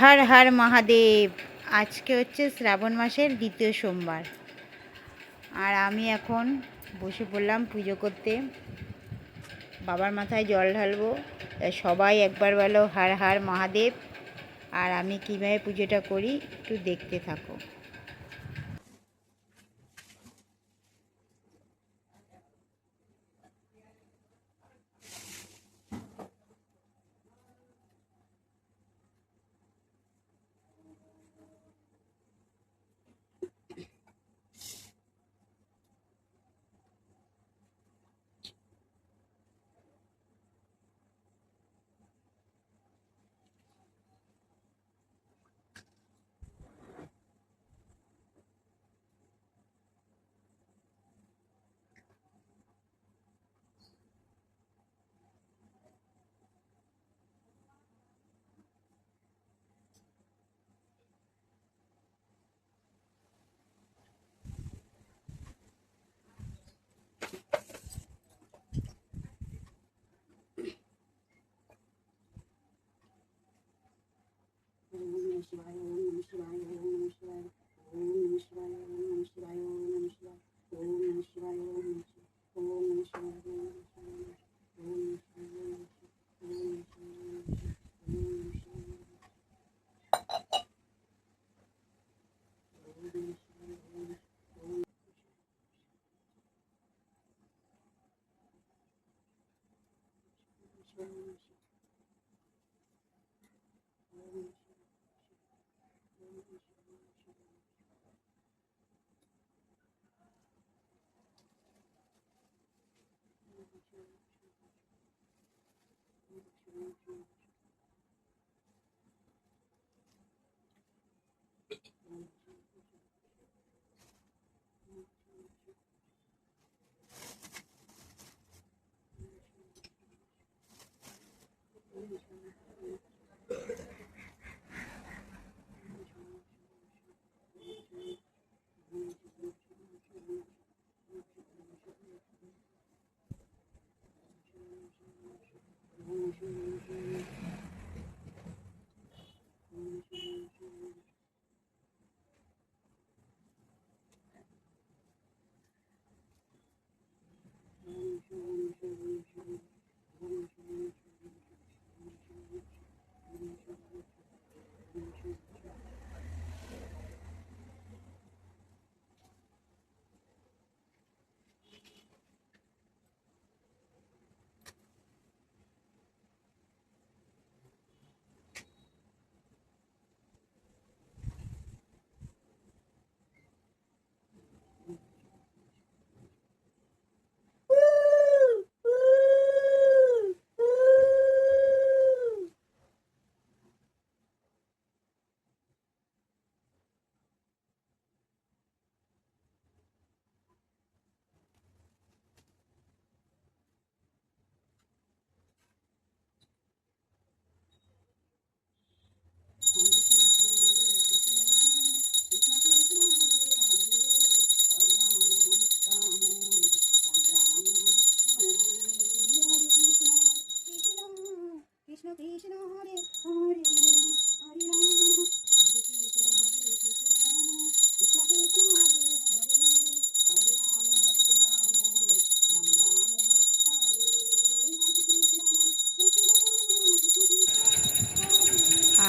হর হর মহাদেব। আজকে হচ্ছে শ্রাবণ মাসের দ্বিতীয় সোমবার, আর আমি এখন বসে পড়লাম পুজো করতে। বাবার মাথায় জল ঢালবো। সবাই একবার বলো হর হর মহাদেব। আর আমি কীভাবে পুজোটা করি একটু দেখতে থাকো।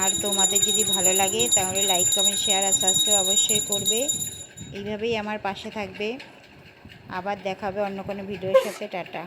আর তোমাদের যদি ভালো লাগে তাহলে লাইক কমেন্ট শেয়ার আর সাবস্ক্রাইব অবশ্যই করবে। এইভাবেই আমার পাশে থাকবে। আবার দেখা হবে অন্য কোনো ভিডিওর সাথে। টাটা।